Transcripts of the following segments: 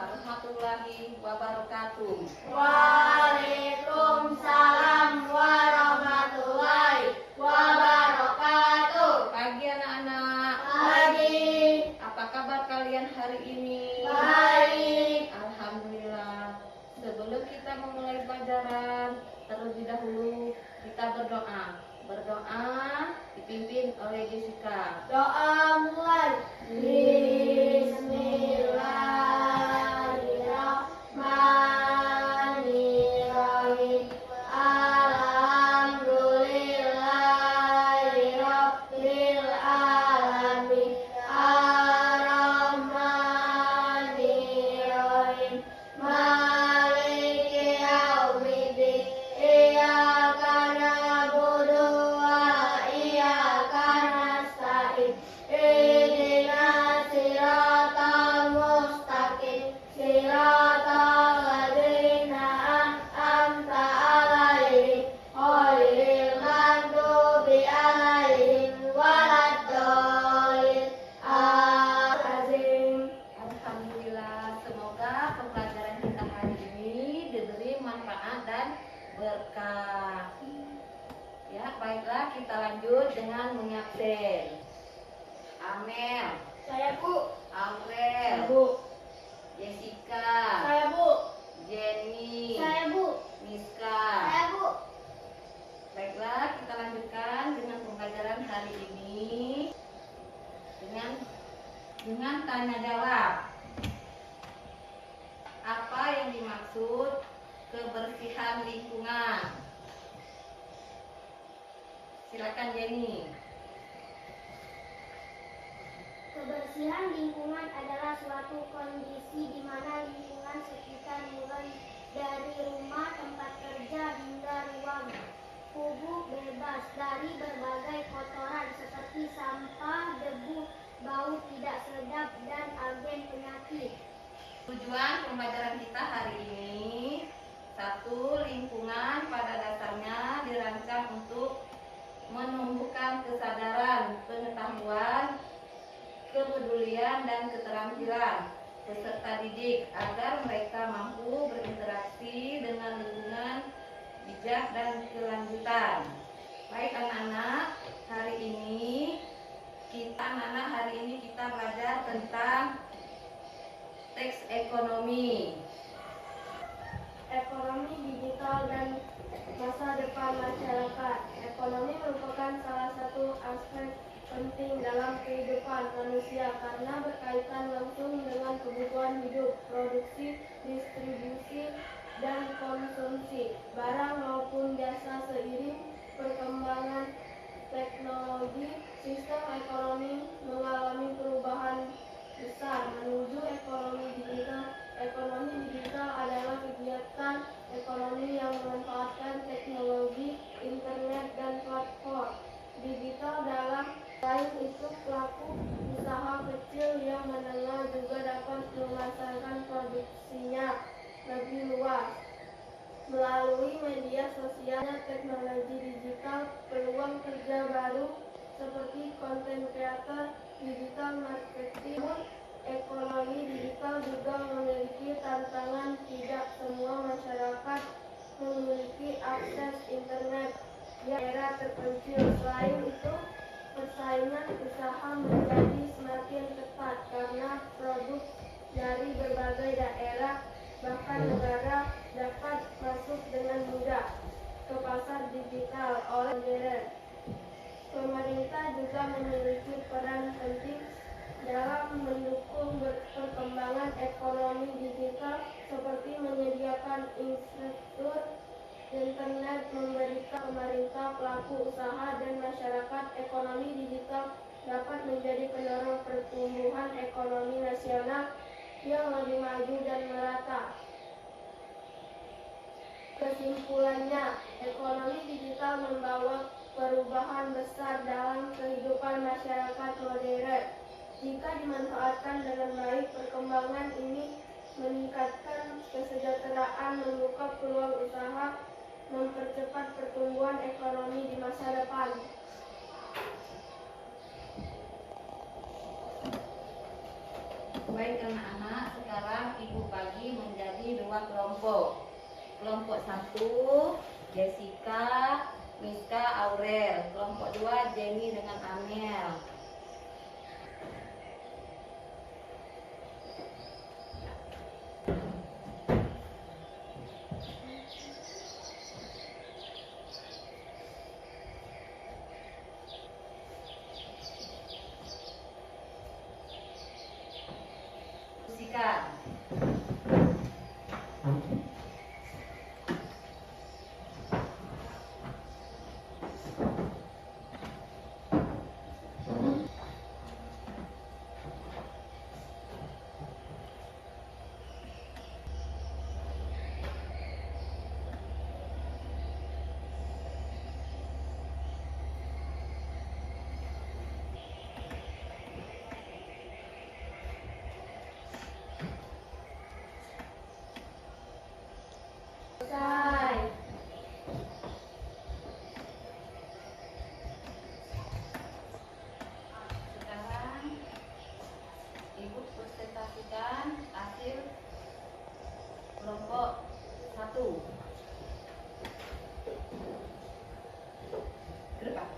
warahmatullahi wabarakatuh. Waalaikumsalam warahmatullahi wabarakatuh. Pagi anak-anak. Pagi. Apa kabar kalian hari ini? Baik. Alhamdulillah. Sebelum kita memulai pelajaran, terlebih dahulu kita berdoa. Berdoa dipimpin oleh Jessica. Doa mulai. Bismillahirrahmanirrahim. Alhamdulillahirabbil alamin. Ar-Rahmanirrahim. Maliki yaumiddin. Iyyaka na'budu wa iyyaka nasta'in. Ihdinas siratal mustaqim. Siratal ladzina an'amta 'alaihim ghairil maghdubi 'alaihim waladdallin. Amin. Alhamdulillah, semoga pembelajaran kita hari ini diberi manfaat dan berkah. Ya, baiklah kita lanjut dengan mengabsen. Amel, Saya Bu. Aurel, Bu. Jessica, Saya Bu. Jenny, Saya Bu. Miska. Saya Bu. Baiklah, kita lanjutkan dengan pembelajaran hari ini dengan tanya jawab. Apa yang dimaksud kebersihan lingkungan? Silakan Jenny. Kebersihan lingkungan adalah suatu kondisi di mana lingkungan sekitar mulai dari rumah, tempat kerja hingga ruang publik bebas dari berbagai kotoran seperti sampah, debu, bau tidak sedap, dan agen penyakit. Tujuan pembelajaran kita hari ini, satu, lingkungan pada dasarnya dirancang untuk menumbuhkan kesadaran, pengetahuan, kepedulian, dan keterampilan peserta didik agar mereka mampu berinteraksi dengan lingkungan bijak dan kelanjutan. Baik anak-anak, hari ini kita belajar tentang teks ekonomi. Ekonomi digital dan masa depan masyarakat. Ekonomi merupakan salah satu aspek penting dalam kehidupan manusia karena berkaitan langsung dengan kebutuhan hidup, produksi, distribusi, dan konsumsi barang maupun jasa. Seiring perkembangan teknologi, sistem ekonomi mengalami perubahan besar menuju ekonomi digital. Ekonomi digital adalah kegiatan ekonomi yang memanfaatkan teknologi, internet, dan platform digital. Dalam lain itu, pelaku usaha kecil yang menengah juga dapat memasarkan produksinya lebih luas melalui media sosial dan teknologi digital. Peluang kerja baru seperti content creator, digital marketing. Ekonomi digital juga memiliki tantangan. Tidak semua masyarakat memiliki akses internet di daerah terpencil. Selain itu, persaingan usaha menjadi semakin ketat karena produk dari berbagai daerah bahkan negara dapat masuk dengan mudah ke pasar digital oleh modern. Pemerintah juga memiliki peran penting dalam mendukung perkembangan ekonomi digital seperti menyediakan infrastruktur internet, memberikan pemerintah, pelaku usaha, dan masyarakat. Ekonomi digital dapat menjadi pendorong pertumbuhan ekonomi nasional yang lebih maju dan merata. Kesimpulannya, ekonomi digital membawa perubahan besar dalam kehidupan masyarakat modern. Jika dimanfaatkan dengan baik, perkembangan ini meningkatkan kesejahteraan, membuka peluang usaha, mempercepat pertumbuhan ekonomi di masa depan. Baik anak-anak, sekarang Ibu kelompok. Kelompok 1, Jessica, Miska, Aurel. Kelompok 2, Jenny dengan Amel. Jessica. Selesai. Sekarang Ibu presentasikan hasil kelompok 1. Gerak.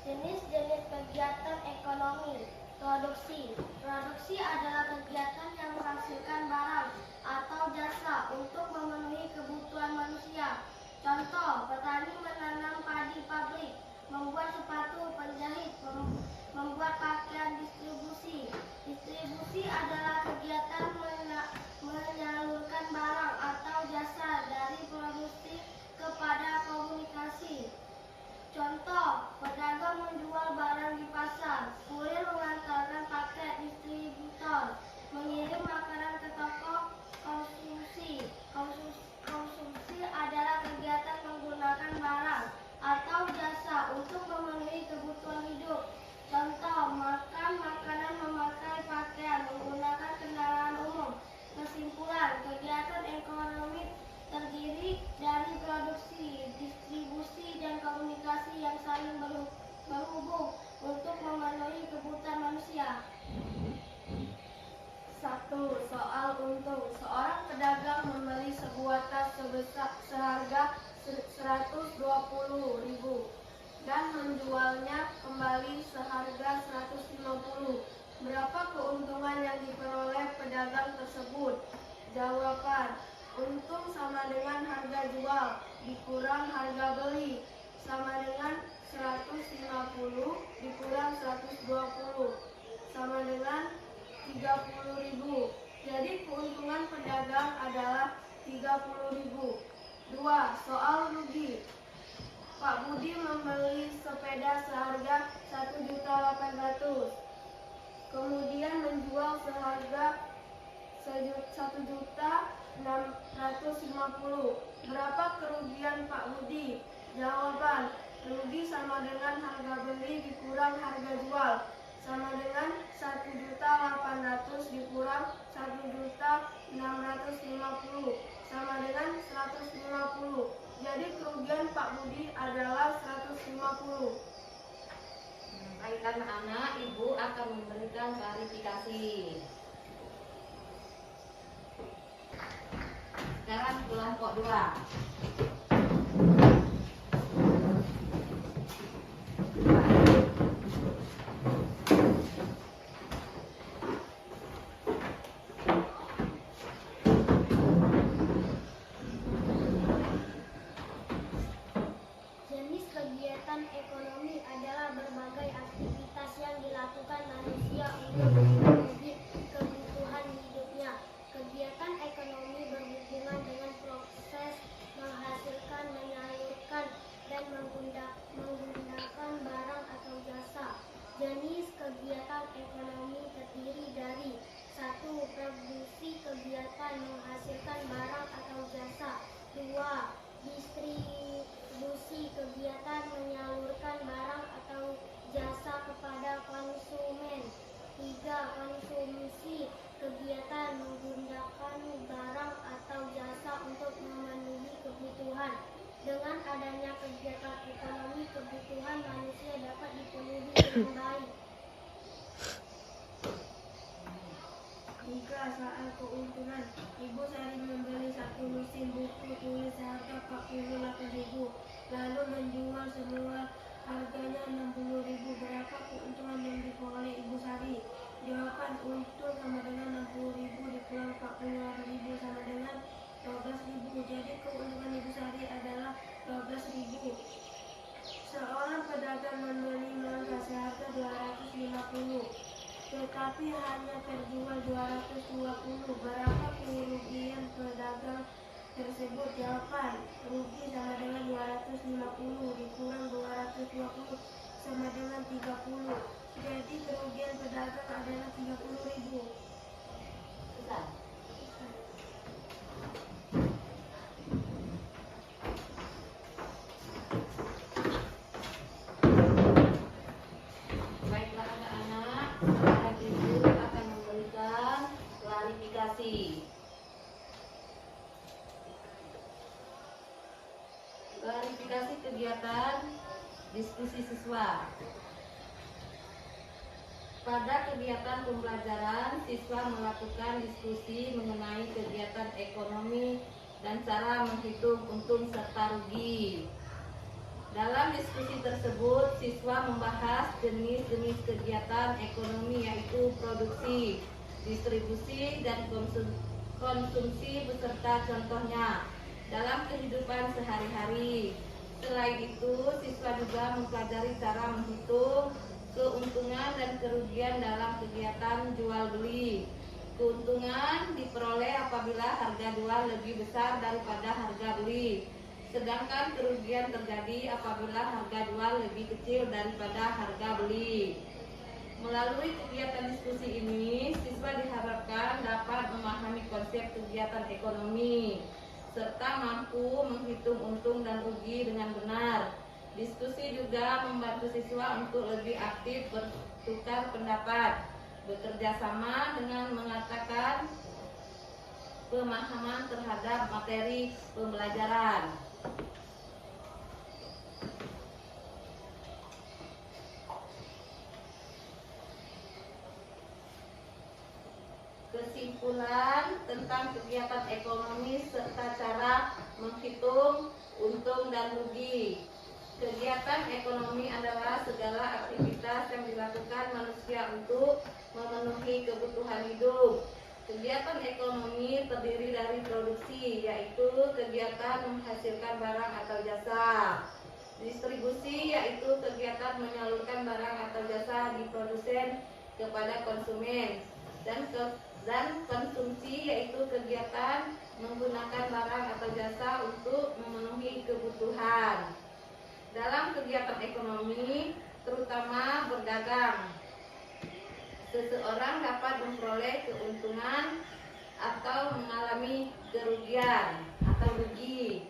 Jenis-jenis kegiatan ekonomi. Produksi. Produksi adalah kegiatan yang menghasilkan barang atau jasa untuk memenuhi kebutuhan manusia. Contoh, petani menanam padi, pabrik membuat sepatu, penjahit membuat pakaian, distribusi. Distribusi adalah kegiatan menyalurkan barang atau jasa dari produksi kepada komunikasi. Contoh, pedagang menjual barang di pasar, kurir mengantarkan paket, distributor mengirim makanan ke toko. Konsumsi. Konsumsi adalah kegiatan menggunakan barang atau jasa untuk memenuhi kebutuhan hidup. Contoh, makan makanan, memakai pakaian, menggunakan kendaraan umum. Kesimpulan, kegiatan ekonomi terdiri dari produksi, distribusi, dan komunikasi yang saling berhubung untuk memenuhi kebutuhan manusia. 1. Soal untung. Seorang pedagang membeli sebuah tas seharga 120.000 dan menjualnya kembali seharga 150. Berapa keuntungan yang diperoleh pedagang tersebut? Jawaban: untung sama dengan harga jual dikurang harga beli sama dengan 150 dikurang 120 sama dengan 30.000. Jadi keuntungan pedagang adalah 30.000. 2. Soal rugi. Pak Budi membeli sepeda seharga 1.800.000, kemudian menjual seharga 1.650.000. Berapa kerugian Pak Budi? Jawaban: rugi sama dengan harga beli dikurang harga jual sama dengan 1.800.000 dikurang 1.650.000 sama dengan 150. Jadi kerugian Pak Budi adalah 150. Baik anak-anak, Ibu akan memberikan klarifikasi. Sekarang kelompok 2. Jenis kegiatan ekonomi adalah berbagai aktivitas yang dilakukan manusia untuk memenuhi kebutuhan hidupnya. Kegiatan ekonomi berhubungan dengan proses menghasilkan, menyalurkan, dan menggunakan barang atau jasa. Jenis kegiatan ekonomi terdiri dari 1. Produksi, kegiatan menghasilkan barang atau jasa. 2. Distribusi, kegiatan menyalurkan barang atau jasa kepada konsumen. 3. Konsumsi, kegiatan menggunakan barang atau jasa untuk memenuhi kebutuhan. Dengan adanya kegiatan ekonomi, kebutuhan manusia dapat tunai. Jika soal keuntungan, Ibu Sari membeli satu mesin buku tulis seharga 48.000, lalu menjual semua harganya 60.000. Berapa keuntungan yang diperoleh Ibu Sari? Jawaban: untung sama dengan 60.000 dikurang 48.000 sama dengan 12.000. Jadi keuntungan Ibu Sari adalah 12.000. Seorang pedagang membeli mangga seharga 250, tetapi hanya terjual 220. Berapa kerugian pedagang tersebut? Jawaban: rugi sama dengan 250 dikurang 220 sama dengan 30. Jadi kerugian pedagang adalah 30.000. Susah. Baiklah anak-anak, sekarang ibu akan memberikan klarifikasi. Klarifikasi kegiatan diskusi siswa. Pada kegiatan pembelajaran, siswa melakukan diskusi mengenai kegiatan ekonomi dan cara menghitung untung serta rugi. Dalam diskusi tersebut, siswa membahas jenis-jenis kegiatan ekonomi, yaitu produksi, distribusi, dan konsumsi beserta contohnya dalam kehidupan sehari-hari. Selain itu, siswa juga mempelajari cara menghitung keuntungan dan kerugian dalam kegiatan jual beli. Keuntungan diperoleh apabila harga jual lebih besar daripada harga beli, sedangkan kerugian terjadi apabila harga jual lebih kecil daripada harga beli. Melalui kegiatan diskusi ini, siswa diharapkan dapat memahami konsep kegiatan ekonomi serta mampu menghitung untung dan rugi dengan benar. Diskusi juga membantu siswa untuk lebih aktif bertukar pendapat, bekerja sama dengan mengatakan pemahaman terhadap materi pembelajaran. Kesimpulan tentang kegiatan ekonomi serta cara menghitung untung dan rugi. Kegiatan ekonomi adalah segala aktivitas yang dilakukan manusia untuk memenuhi kebutuhan hidup. Kegiatan ekonomi terdiri dari produksi, yaitu kegiatan menghasilkan barang atau jasa. Distribusi, yaitu kegiatan menyalurkan barang atau jasa di produsen kepada konsumen. Dan konsumsi, yaitu kegiatan menggunakan barang atau jasa untuk memenuhi kebutuhan. Dalam kegiatan ekonomi, terutama berdagang, seseorang dapat memperoleh keuntungan atau mengalami kerugian atau rugi.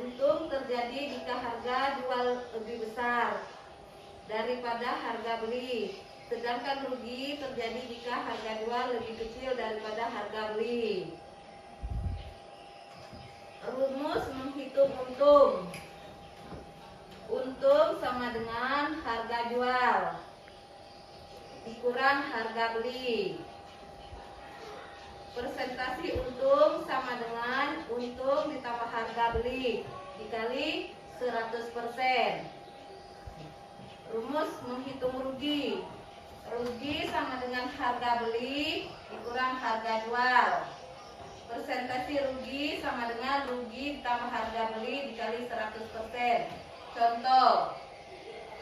Untung terjadi jika harga jual lebih besar daripada harga beli, sedangkan rugi terjadi jika harga jual lebih kecil daripada harga beli. Rumus menghitung untung. Untung sama dengan harga jual dikurang harga beli. Persentasi untung sama dengan untung ditambah harga beli dikali 100%. Rumus menghitung rugi. Rugi sama dengan harga beli dikurang harga jual. Persentasi rugi sama dengan rugi ditambah harga beli dikali 100%. Contoh,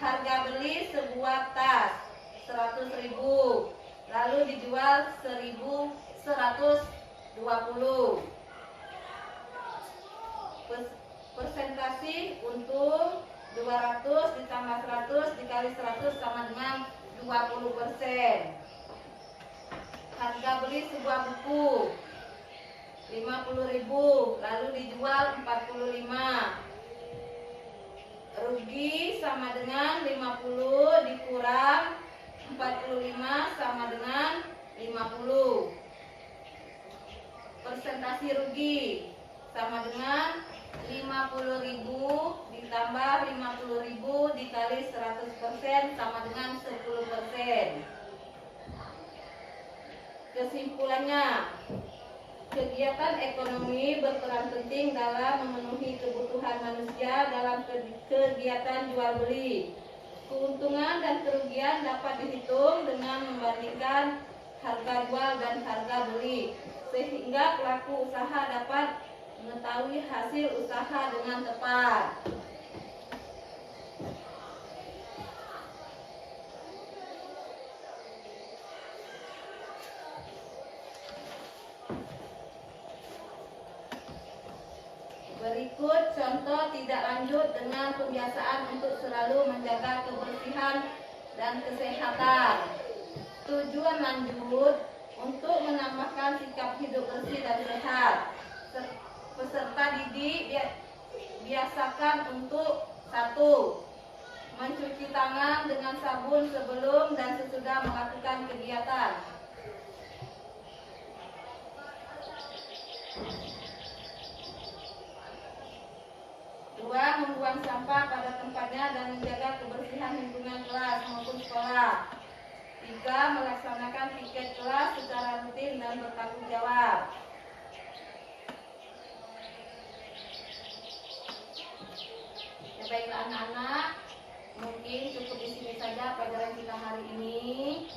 harga beli sebuah tas 100.000, lalu dijual 1.120. Persentasi untung 200 ditambah 100 dikali 100 sama dengan 20%. Harga beli sebuah buku 50.000, lalu dijual 45. Rugi sama dengan 50 dikurang 45 sama dengan 50. Persentasi rugi sama dengan 50.000 ditambah 50.000 dikali 100% sama dengan 10%. Kesimpulannya, kegiatan ekonomi berperan penting dalam memenuhi kebutuhan manusia dalam kegiatan jual beli. Keuntungan dan kerugian dapat dihitung dengan membandingkan harga jual dan harga beli, sehingga pelaku usaha dapat mengetahui hasil usaha dengan tepat. Berikut contoh tidak lanjut dengan pembiasaan untuk selalu menjaga kebersihan dan kesehatan. Tujuan lanjut untuk menambahkan sikap hidup bersih dan sehat. Peserta didik biasakan untuk 1. Mencuci tangan dengan sabun sebelum dan sesudah melakukan kegiatan. 2. Membuang sampah pada tempatnya dan menjaga kebersihan lingkungan kelas maupun sekolah. 3. Melaksanakan piket kelas secara rutin dan bertanggung jawab. Ya, baiklah anak-anak, mungkin cukup di sini saja pelajaran kita hari ini.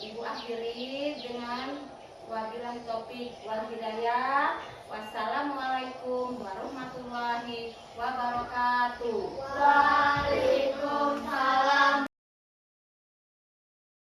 Ibu akhiri dengan wabillahi taufiq wal hidayah. Wassalamualaikum warahmatullahi wabarakatuh.